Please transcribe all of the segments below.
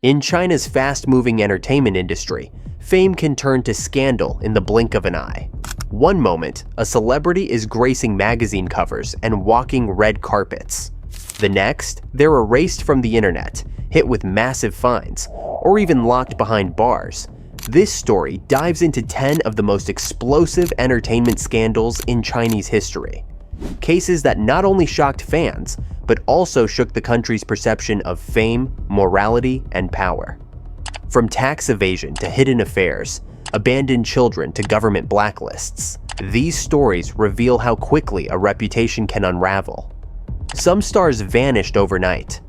In China's fast-moving entertainment industry, fame can turn to scandal in the blink of an eye. One moment, a celebrity is gracing magazine covers and walking red carpets. The next, they're erased from the internet, hit with massive fines, or even locked behind bars. This story dives into 10 of the most explosive entertainment scandals in Chinese history. Cases that not only shocked fans, but also shook the country's perception of fame, morality, and power. From tax evasion to hidden affairs, abandoned children to government blacklists, these stories reveal how quickly a reputation can unravel. Some stars vanished overnight,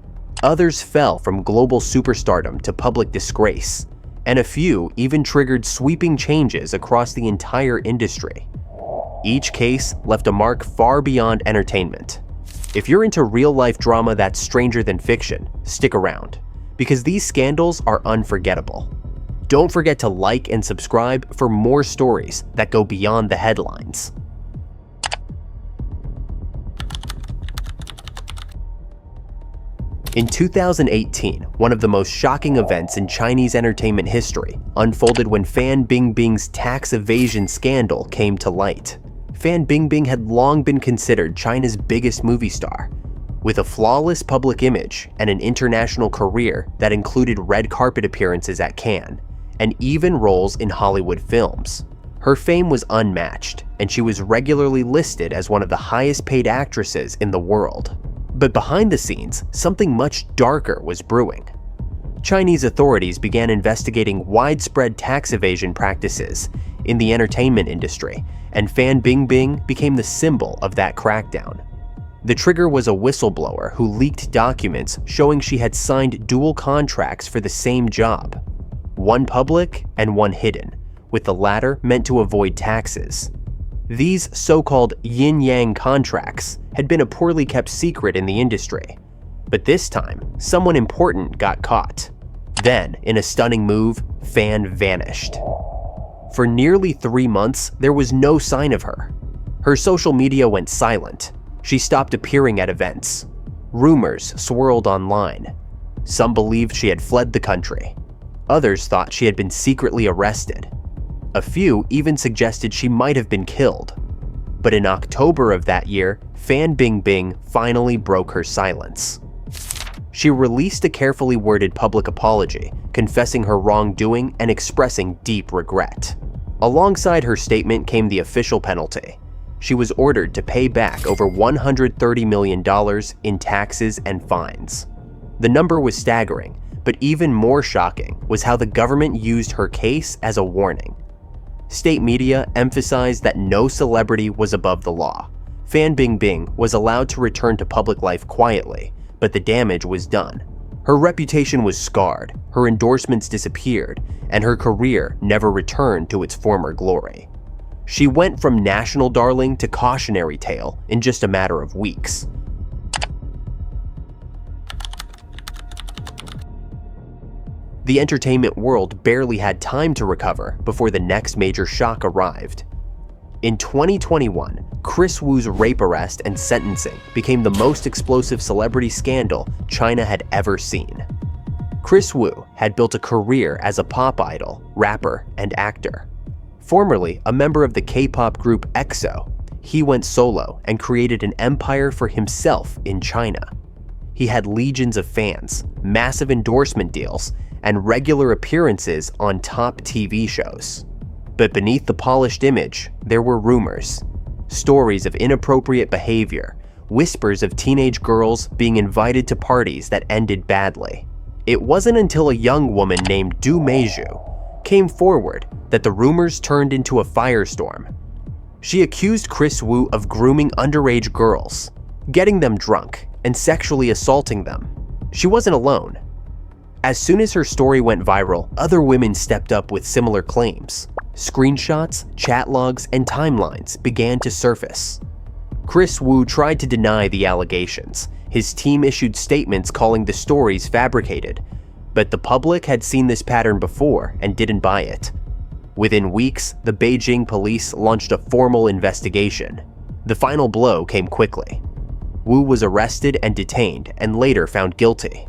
others fell from global superstardom to public disgrace, and a few even triggered sweeping changes across the entire industry. Each case left a mark far beyond entertainment. If you're into real-life drama that's stranger than fiction, stick around, because these scandals are unforgettable. Don't forget to like and subscribe for more stories that go beyond the headlines. In 2018, one of the most shocking events in Chinese entertainment history unfolded when Fan Bingbing's tax evasion scandal came to light. Fan Bingbing had long been considered China's biggest movie star. With a flawless public image and an international career that included red carpet appearances at Cannes, and even roles in Hollywood films. Her fame was unmatched, and she was regularly listed as one of the highest-paid actresses in the world. But behind the scenes, something much darker was brewing. Chinese authorities began investigating widespread tax evasion practices in the entertainment industry, and Fan Bingbing became the symbol of that crackdown. The trigger was a whistleblower who leaked documents showing she had signed dual contracts for the same job, one public and one hidden, with the latter meant to avoid taxes. These so-called yin-yang contracts had been a poorly kept secret in the industry, but this time, someone important got caught. Then, in a stunning move, Fan vanished. For nearly 3 months, there was no sign of her. Her social media went silent. She stopped appearing at events. Rumors swirled online. Some believed she had fled the country. Others thought she had been secretly arrested. A few even suggested she might have been killed. But in October of that year, Fan Bingbing finally broke her silence. She released a carefully worded public apology, confessing her wrongdoing and expressing deep regret. Alongside her statement came the official penalty. She was ordered to pay back over $130 million in taxes and fines. The number was staggering, but even more shocking was how the government used her case as a warning. State media emphasized that no celebrity was above the law. Fan Bingbing was allowed to return to public life quietly, but the damage was done. Her reputation was scarred, her endorsements disappeared, and her career never returned to its former glory. She went from national darling to cautionary tale in just a matter of weeks. The entertainment world barely had time to recover before the next major shock arrived. In 2021, Kris Wu's rape arrest and sentencing became the most explosive celebrity scandal China had ever seen. Kris Wu had built a career as a pop idol, rapper, and actor. Formerly a member of the K-pop group EXO, he went solo and created an empire for himself in China. He had legions of fans, massive endorsement deals, and regular appearances on top TV shows. But beneath the polished image, there were rumors. Stories of inappropriate behavior, whispers of teenage girls being invited to parties that ended badly. It wasn't until a young woman named Du Meizhu came forward that the rumors turned into a firestorm. She accused Kris Wu of grooming underage girls, getting them drunk, and sexually assaulting them. She wasn't alone. As soon as her story went viral, other women stepped up with similar claims. Screenshots, chat logs, and timelines began to surface. Kris Wu tried to deny the allegations. His team issued statements calling the stories fabricated, but the public had seen this pattern before and didn't buy it. Within weeks, the Beijing police launched a formal investigation. The final blow came quickly. Wu was arrested and detained and later found guilty.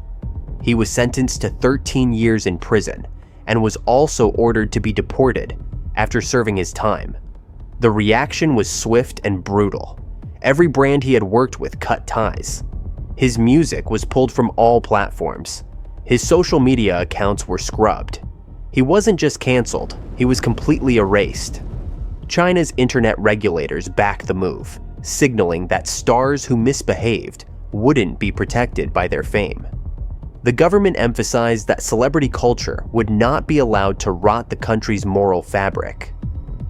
He was sentenced to 13 years in prison and was also ordered to be deported after serving his time. The reaction was swift and brutal. Every brand he had worked with cut ties. His music was pulled from all platforms. His social media accounts were scrubbed. He wasn't just canceled, he was completely erased. China's internet regulators backed the move, signaling that stars who misbehaved wouldn't be protected by their fame. The government emphasized that celebrity culture would not be allowed to rot the country's moral fabric.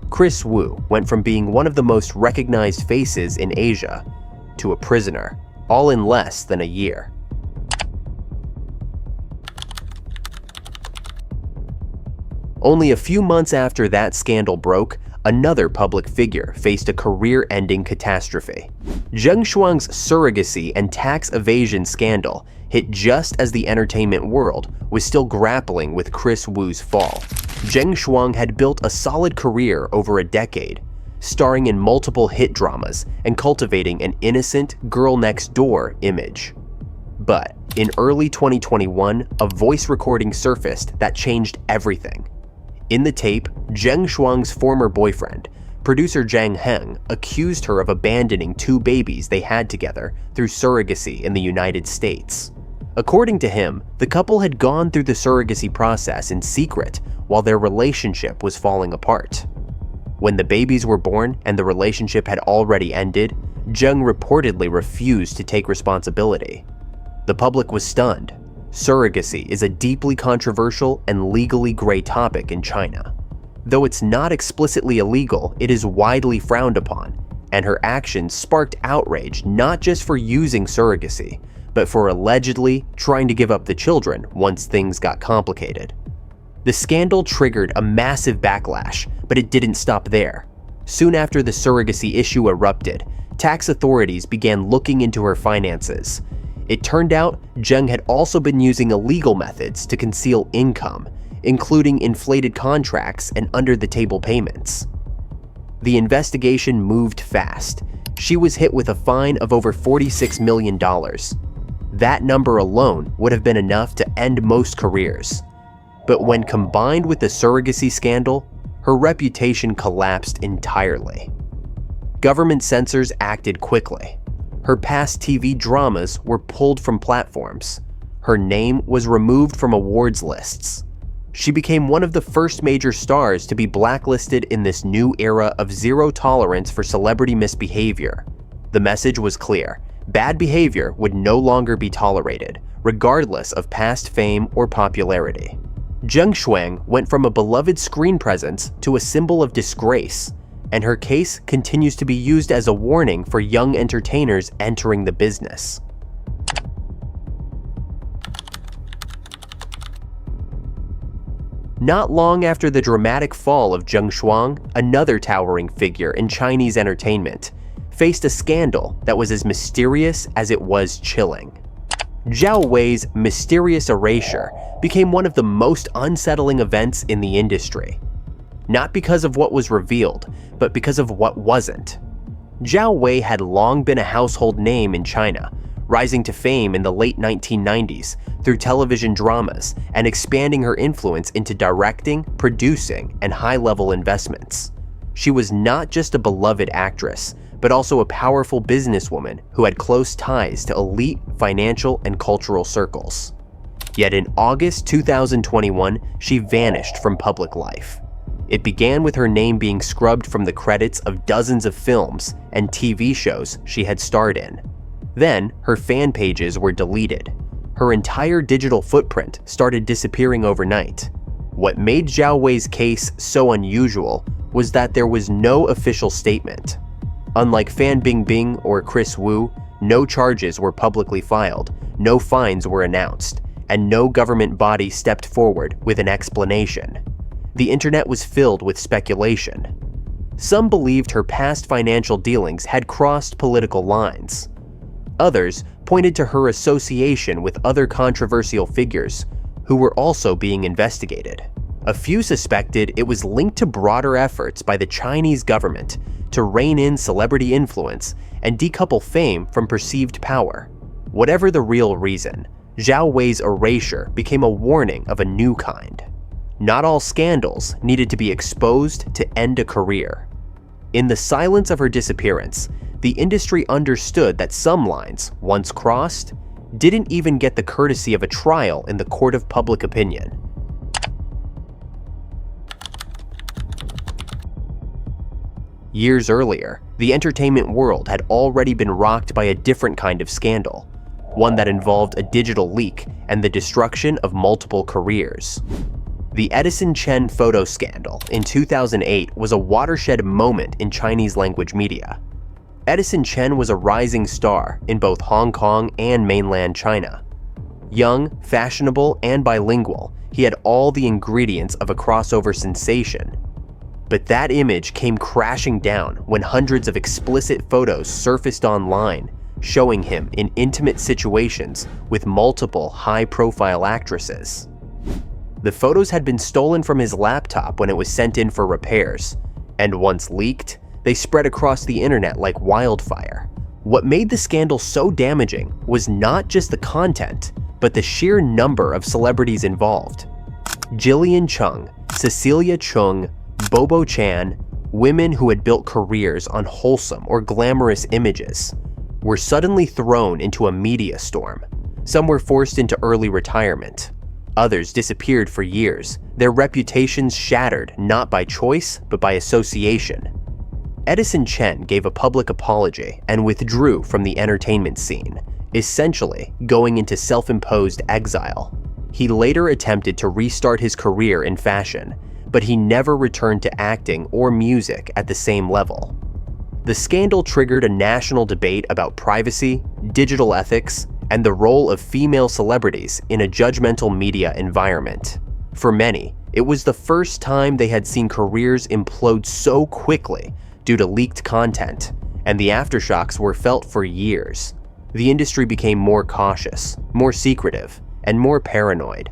Kris Wu went from being one of the most recognized faces in Asia to a prisoner, all in less than a year. Only a few months after that scandal broke, another public figure faced a career-ending catastrophe. Zheng Shuang's surrogacy and tax evasion scandal hit just as the entertainment world was still grappling with Kris Wu's fall. Zheng Shuang had built a solid career over a decade, starring in multiple hit dramas and cultivating an innocent girl-next-door image. But in early 2021, a voice recording surfaced that changed everything. In the tape, Zheng Shuang's former boyfriend, producer Zheng, accused her of abandoning 2 babies they had together through surrogacy in the United States. According to him, the couple had gone through the surrogacy process in secret while their relationship was falling apart. When the babies were born and the relationship had already ended, Zheng reportedly refused to take responsibility. The public was stunned. Surrogacy is a deeply controversial and legally gray topic in China. Though it's not explicitly illegal, it is widely frowned upon, and her actions sparked outrage not just for using surrogacy, but for allegedly trying to give up the children once things got complicated. The scandal triggered a massive backlash, but it didn't stop there. Soon after the surrogacy issue erupted, tax authorities began looking into her finances. It turned out Zheng had also been using illegal methods to conceal income, including inflated contracts and under-the-table payments. The investigation moved fast. She was hit with a fine of over $46 million. That number alone would have been enough to end most careers. But when combined with the surrogacy scandal, her reputation collapsed entirely. Government censors acted quickly. Her past TV dramas were pulled from platforms. Her name was removed from awards lists. She became one of the first major stars to be blacklisted in this new era of zero tolerance for celebrity misbehavior. The message was clear: bad behavior would no longer be tolerated, regardless of past fame or popularity. Zheng Shuang went from a beloved screen presence to a symbol of disgrace, and her case continues to be used as a warning for young entertainers entering the business. Not long after the dramatic fall of Zheng Shuang, another towering figure in Chinese entertainment faced a scandal that was as mysterious as it was chilling. Zhao Wei's mysterious erasure became one of the most unsettling events in the industry. Not because of what was revealed, but because of what wasn't. Zhao Wei had long been a household name in China, rising to fame in the late 1990s through television dramas and expanding her influence into directing, producing, and high-level investments. She was not just a beloved actress, but also a powerful businesswoman who had close ties to elite financial and cultural circles. Yet in August 2021, she vanished from public life. It began with her name being scrubbed from the credits of dozens of films and TV shows she had starred in. Then, her fan pages were deleted. Her entire digital footprint started disappearing overnight. What made Zhao Wei's case so unusual was that there was no official statement. Unlike Fan Bingbing or Kris Wu, no charges were publicly filed, no fines were announced, and no government body stepped forward with an explanation. The internet was filled with speculation. Some believed her past financial dealings had crossed political lines. Others pointed to her association with other controversial figures who were also being investigated. A few suspected it was linked to broader efforts by the Chinese government to rein in celebrity influence and decouple fame from perceived power. Whatever the real reason, Zhao Wei's erasure became a warning of a new kind. Not all scandals needed to be exposed to end a career. In the silence of her disappearance, the industry understood that some lines, once crossed, didn't even get the courtesy of a trial in the court of public opinion. Years earlier, the entertainment world had already been rocked by a different kind of scandal, one that involved a digital leak and the destruction of multiple careers. The Edison Chen photo scandal in 2008 was a watershed moment in Chinese-language media. Edison Chen was a rising star in both Hong Kong and mainland China. Young, fashionable, and bilingual, he had all the ingredients of a crossover sensation. But that image came crashing down when hundreds of explicit photos surfaced online, showing him in intimate situations with multiple high-profile actresses. The photos had been stolen from his laptop when it was sent in for repairs, and once leaked, they spread across the internet like wildfire. What made the scandal so damaging was not just the content, but the sheer number of celebrities involved. Jillian Chung, Cecilia Chung, Bobo Chan, women who had built careers on wholesome or glamorous images, were suddenly thrown into a media storm. Some were forced into early retirement. Others disappeared for years, their reputations shattered not by choice but by association. Edison Chen gave a public apology and withdrew from the entertainment scene, essentially going into self-imposed exile. He later attempted to restart his career in fashion, but he never returned to acting or music at the same level. The scandal triggered a national debate about privacy, digital ethics, and the role of female celebrities in a judgmental media environment. For many, it was the first time they had seen careers implode so quickly due to leaked content, and the aftershocks were felt for years. The industry became more cautious, more secretive, and more paranoid.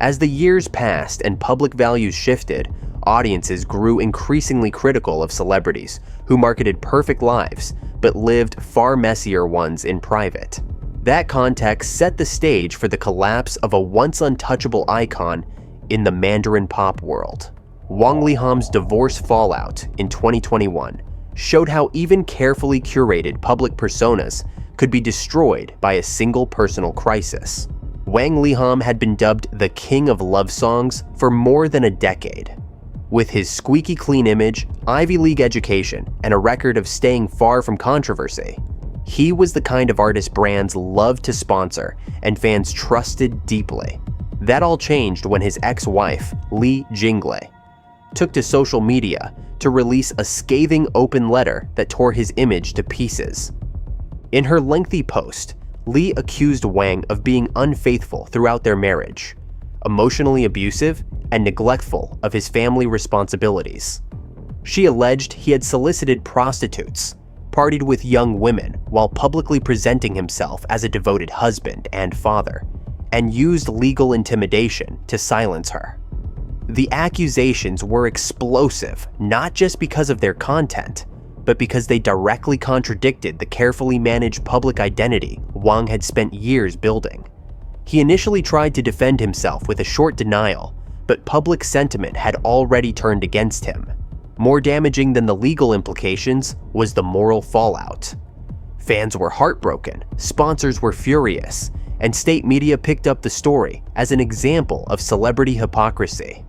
As the years passed and public values shifted, audiences grew increasingly critical of celebrities who marketed perfect lives but lived far messier ones in private. That context set the stage for the collapse of a once untouchable icon in the Mandarin pop world. Wang Leehom's divorce fallout in 2021 showed how even carefully curated public personas could be destroyed by a single personal crisis. Wang Leehom had been dubbed the king of love songs for more than a decade. With his squeaky clean image, Ivy League education, and a record of staying far from controversy, he was the kind of artist brands loved to sponsor and fans trusted deeply. That all changed when his ex-wife, Li Jinglei, took to social media to release a scathing open letter that tore his image to pieces. In her lengthy post, Li accused Wang of being unfaithful throughout their marriage, emotionally abusive, and neglectful of his family responsibilities. She alleged he had solicited prostitutes, partied with young women while publicly presenting himself as a devoted husband and father, and used legal intimidation to silence her. The accusations were explosive, not just because of their content, but because they directly contradicted the carefully managed public identity Wang had spent years building. He initially tried to defend himself with a short denial, but public sentiment had already turned against him. More damaging than the legal implications was the moral fallout. Fans were heartbroken, sponsors were furious, and state media picked up the story as an example of celebrity hypocrisy.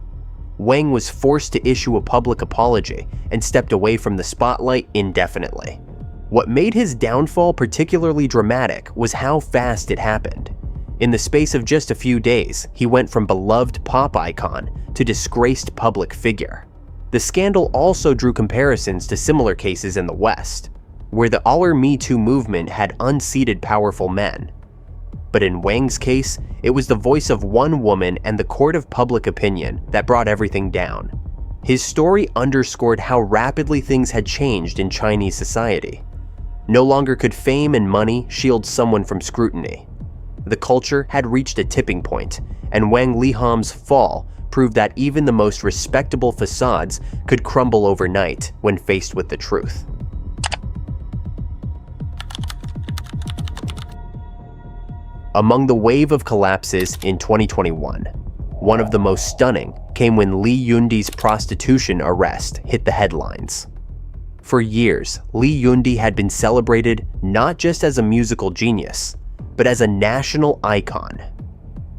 Wang was forced to issue a public apology and stepped away from the spotlight indefinitely. What made his downfall particularly dramatic was how fast it happened. In the space of just a few days, he went from beloved pop icon to disgraced public figure. The scandal also drew comparisons to similar cases in the West, where the Aller Me Too movement had unseated powerful men. But in Wang's case, it was the voice of one woman and the court of public opinion that brought everything down. His story underscored how rapidly things had changed in Chinese society. No longer could fame and money shield someone from scrutiny. The culture had reached a tipping point, and Wang Leehom's fall proved that even the most respectable facades could crumble overnight when faced with the truth. Among the wave of collapses in 2021, one of the most stunning came when Lee Yundi's Prostitution arrest hit the headlines. For years, Lee Yundi had been celebrated not just as a musical genius, but as a national icon.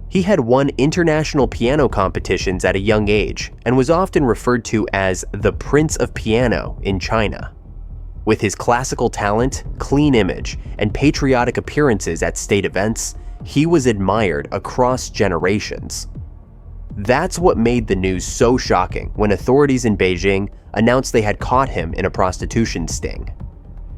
He had won international piano competitions at a young age and was often referred to as the Prince of Piano in China. With his classical talent, clean image, and patriotic appearances at state events, he was admired across generations. That's what made the news so shocking when authorities in Beijing announced they had caught him in a prostitution sting.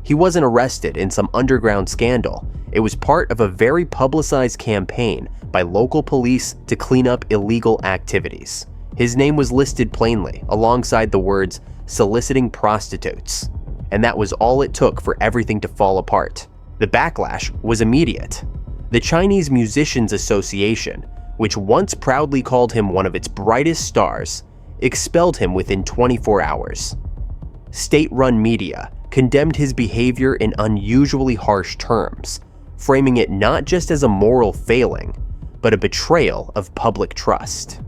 He wasn't arrested in some underground scandal. It was part of a very publicized campaign by local police to clean up illegal activities. His name was listed plainly alongside the words "soliciting prostitutes." And that was all it took for everything to fall apart. The backlash was immediate. The Chinese Musicians Association, which once proudly called him one of its brightest stars, expelled him within 24 hours. State-run media condemned his behavior in unusually harsh terms, framing it not just as a moral failing, but a betrayal of public trust.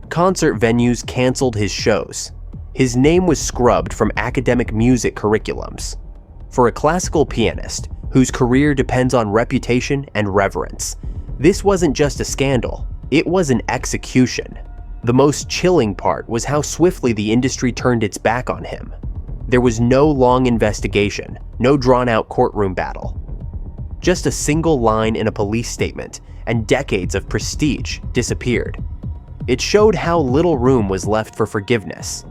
Concert venues canceled his shows. His name was scrubbed from academic music curriculums. For a classical pianist whose career depends on reputation and reverence, this wasn't just a scandal, it was an execution. The most chilling part was how swiftly the industry turned its back on him. There was no long investigation, no drawn-out courtroom battle. Just a single line in a police statement, and decades of prestige disappeared. It showed how little room was left for forgiveness,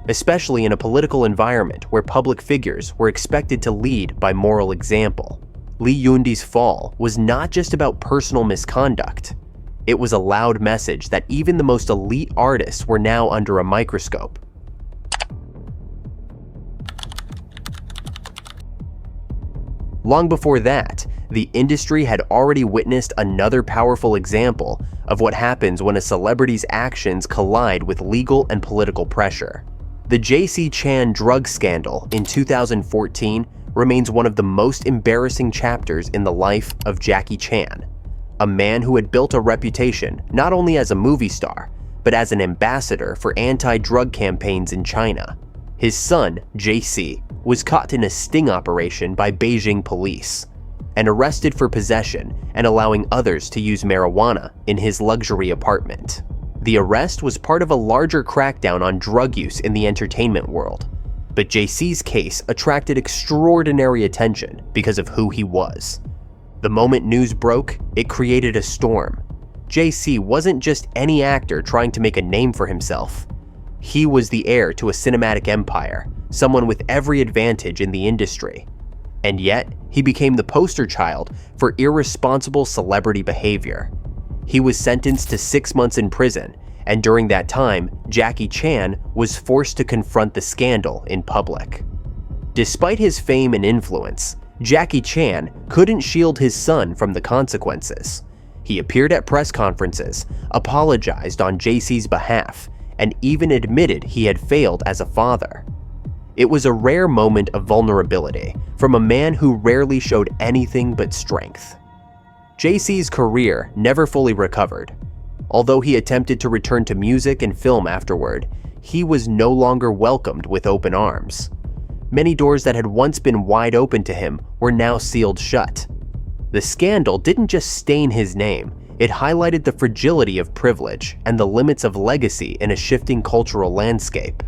especially in a political environment where public figures were expected to lead by moral example. Lee Yundi's fall was not just about personal misconduct. It was a loud message that even the most elite artists were now under a microscope. Long before that, the industry had already witnessed another powerful example of what happens when a celebrity's actions collide with legal and political pressure. The Jaycee drug scandal in 2014 remains one of the most embarrassing chapters in the life of Jackie Chan, a man who had built a reputation not only as a movie star, but as an ambassador for anti-drug campaigns in China. His son, Jaycee, was caught in a sting operation by Beijing police and arrested for possession and allowing others to use marijuana in his luxury apartment. The arrest was part of a larger crackdown on drug use in the entertainment world, but Jaycee's case attracted extraordinary attention because of who he was. The moment news broke, it created a storm. Jaycee wasn't just any actor trying to make a name for himself. He was the heir to a cinematic empire, someone with every advantage in the industry. And yet, he became the poster child for irresponsible celebrity behavior. He was sentenced to 6 months in prison, and during that time, Jackie Chan was forced to confront the scandal in public. Despite his fame and influence, Jackie Chan couldn't shield his son from the consequences. He appeared at press conferences, apologized on Jaycee's behalf, and even admitted he had failed as a father. It was a rare moment of vulnerability from a man who rarely showed anything but strength. Jaycee's career never fully recovered. Although he attempted to return to music and film afterward, he was no longer welcomed with open arms. Many doors that had once been wide open to him were now sealed shut. The scandal didn't just stain his name, it highlighted the fragility of privilege and the limits of legacy in a shifting cultural landscape.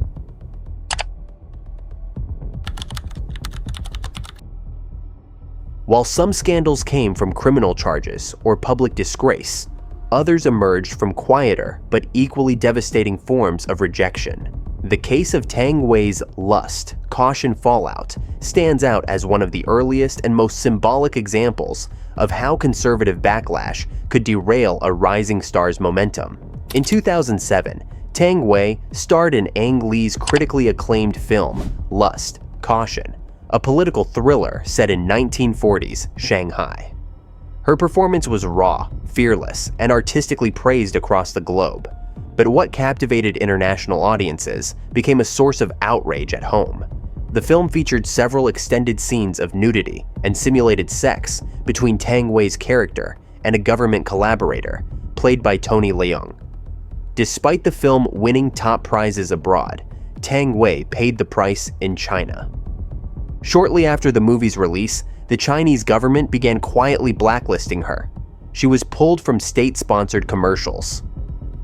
While some scandals came from criminal charges or public disgrace, others emerged from quieter but equally devastating forms of rejection. The case of Tang Wei's lust, caution fallout stands out as one of the earliest and most symbolic examples of how conservative backlash could derail a rising star's momentum. In 2007, Tang Wei starred in Ang Lee's critically acclaimed film, Lust, Caution, a political thriller set in 1940s Shanghai. Her performance was raw, fearless, and artistically praised across the globe. But what captivated international audiences became a source of outrage at home. The film featured several extended scenes of nudity and simulated sex between Tang Wei's character and a government collaborator, played by Tony Leung. Despite the film winning top prizes abroad, Tang Wei paid the price in China. Shortly after the movie's release, the Chinese government began quietly blacklisting her. She was pulled from state-sponsored commercials.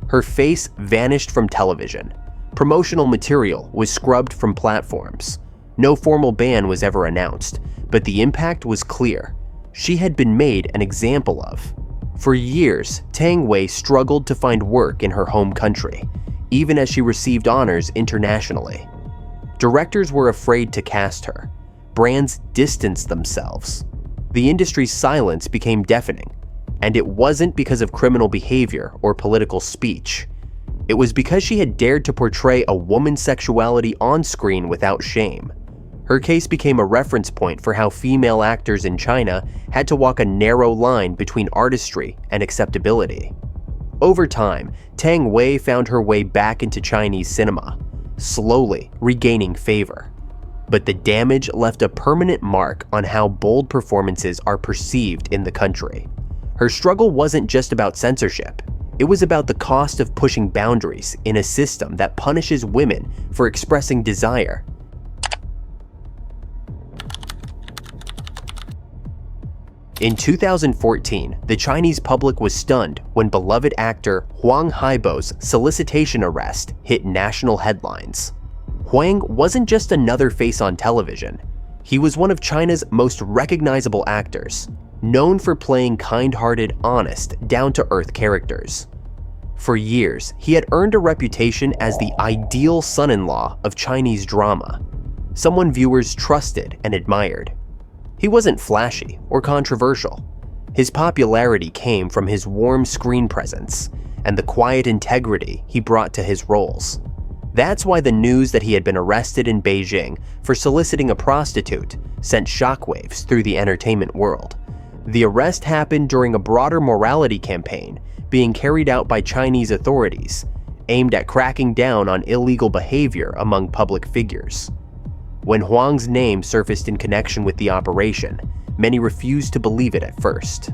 Her face vanished from television. Promotional material was scrubbed from platforms. No formal ban was ever announced, but the impact was clear. She had been made an example of. For years, Tang Wei struggled to find work in her home country, even as she received honors internationally. Directors were afraid to cast her. Brands distanced themselves. The industry's silence became deafening, and it wasn't because of criminal behavior or political speech. It was because she had dared to portray a woman's sexuality on screen without shame. Her case became a reference point for how female actors in China had to walk a narrow line between artistry and acceptability. Over time, Tang Wei found her way back into Chinese cinema, slowly regaining favor. But the damage left a permanent mark on how bold performances are perceived in the country. Her struggle wasn't just about censorship. It was about the cost of pushing boundaries in a system that punishes women for expressing desire. In 2014, the Chinese public was stunned when beloved actor Huang Haibo's Solicitation arrest hit national headlines. Huang wasn't just another face on television. He was one of China's most recognizable actors, known for playing kind-hearted, honest, down-to-earth characters. For years, he had earned a reputation as the ideal son-in-law of Chinese drama, someone viewers trusted and admired. He wasn't flashy or controversial. His popularity came from his warm screen presence and the quiet integrity he brought to his roles. That's why the news that he had been arrested in Beijing for soliciting a prostitute sent shockwaves through the entertainment world. The arrest happened during a broader morality campaign being carried out by Chinese authorities, aimed at cracking down on illegal behavior among public figures. When Huang's name surfaced in connection with the operation, many refused to believe it at first.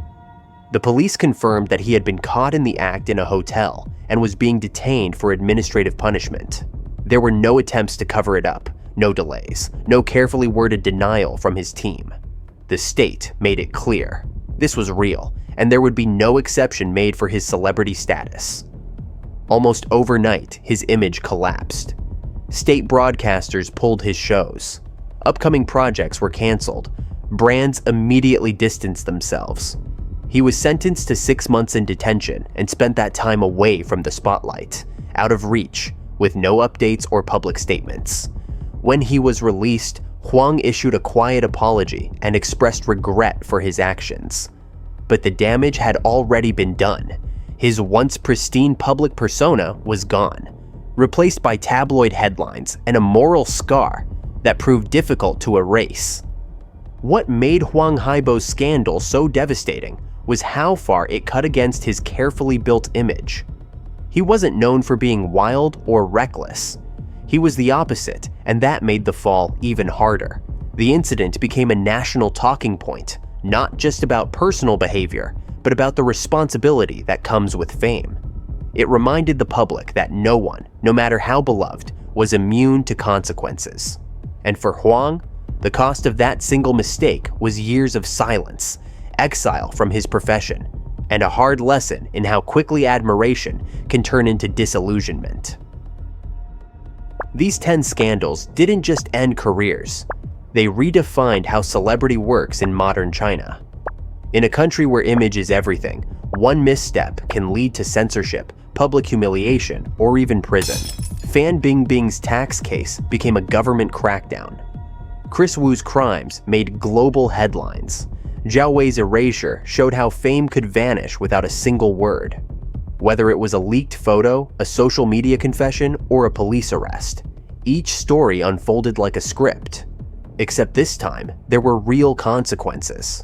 The police confirmed that he had been caught in the act in a hotel and was being detained for administrative punishment. There were no attempts to cover it up, no delays, no carefully worded denial from his team. The state made it clear this was real, and there would be no exception made for his celebrity status. Almost overnight, his image collapsed. State broadcasters pulled his shows. Upcoming projects were canceled. Brands immediately distanced themselves. He was sentenced to 6 months in detention and spent that time away from the spotlight, out of reach, with no updates or public statements. When he was released, Huang issued a quiet apology and expressed regret for his actions. But the damage had already been done. His once pristine public persona was gone, replaced by tabloid headlines and a moral scar that proved difficult to erase. What made Huang Haibo's scandal so devastating was how far it cut against his carefully built image. He wasn't known for being wild or reckless. He was the opposite, and that made the fall even harder. The incident became a national talking point, not just about personal behavior, but about the responsibility that comes with fame. It reminded the public that no one, no matter how beloved, was immune to consequences. And for Huang, the cost of that single mistake was years of silence, exile from his profession, and a hard lesson in how quickly admiration can turn into disillusionment. These 10 scandals didn't just end careers. They redefined how celebrity works in modern China. In a country where image is everything, one misstep can lead to censorship, public humiliation, or even prison. Fan Bingbing's tax case became a government crackdown. Kris Wu's crimes made global headlines. Zhao Wei's Erasure showed how fame could vanish without a single word. Whether it was a leaked photo, a social media confession, or a police arrest, each story unfolded like a script. Except this time, there were real consequences.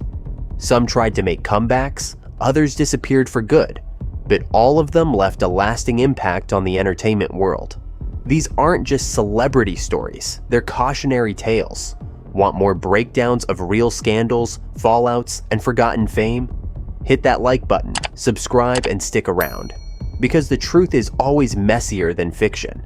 Some tried to make comebacks, others disappeared for good, but all of them left a lasting impact on the entertainment world. These aren't just celebrity stories, they're cautionary tales. Want more breakdowns of real scandals, fallouts, and forgotten fame? hit that like button, subscribe, and stick around. Because the truth is always messier than fiction.